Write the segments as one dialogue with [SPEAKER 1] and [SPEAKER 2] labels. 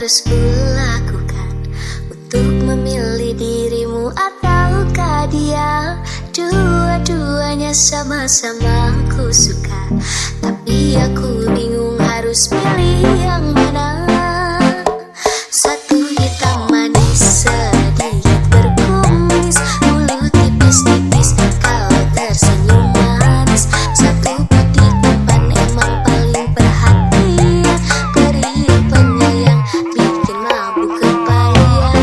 [SPEAKER 1] harus kulakukan untuk memilih dirimu ataukah dia? Dua-duanya sama-sama aku suka, tapi aku bingung harus pilih yang mana. Satu hitam manis sedikit berkumis, bulu tipis-tipis kalau tersenyum manis. Satu putih tampan emang paling perhatian, periuk penyayang bikin mabuk kebayang.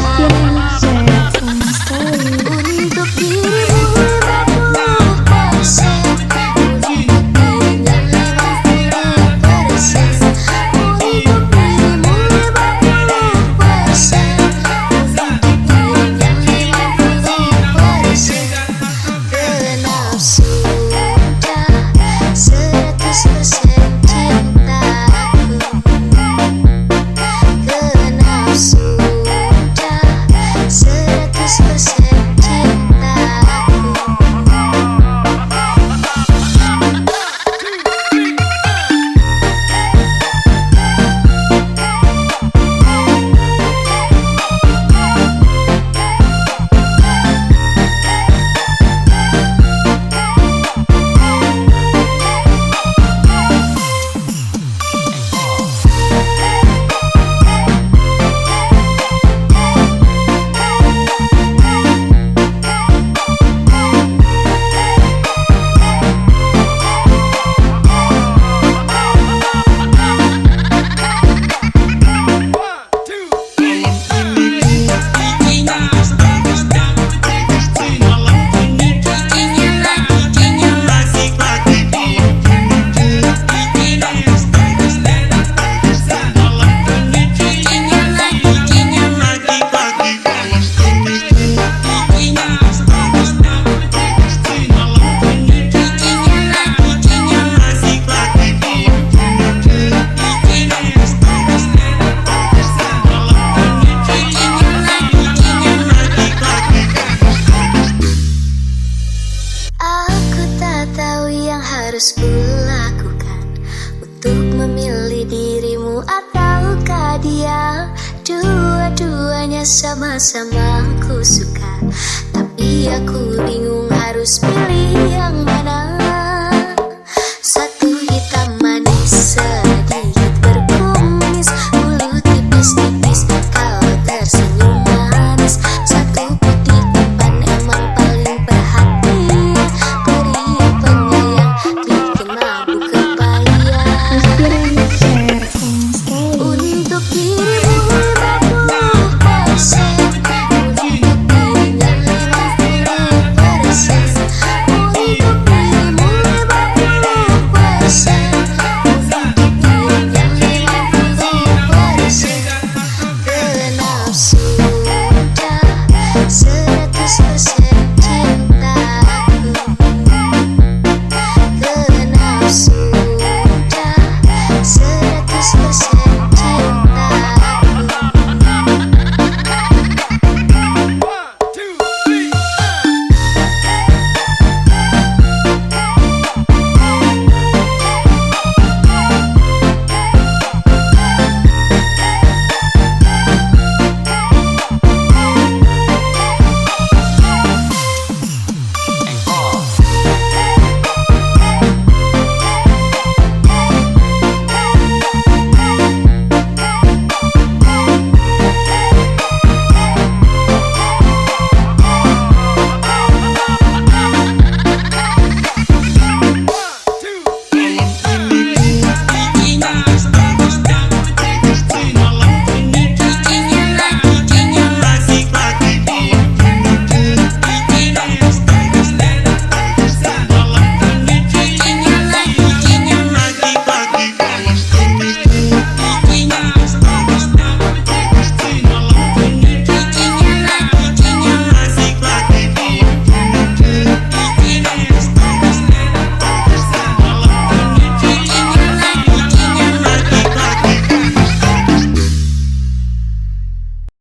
[SPEAKER 1] Untuk dirimu 50%, untuk dirinya 50%, untuk dirimu 50%, untuk dirinya 50%. Genap sudah 100% cintaku. Genap sudah 100% cintaku. Aku tak tahu yang harus kulakukan untuk memilih dirimu ataukah dia. Dua-duanya sama-sama aku suka, tapi aku bingung harus pilih yang mana.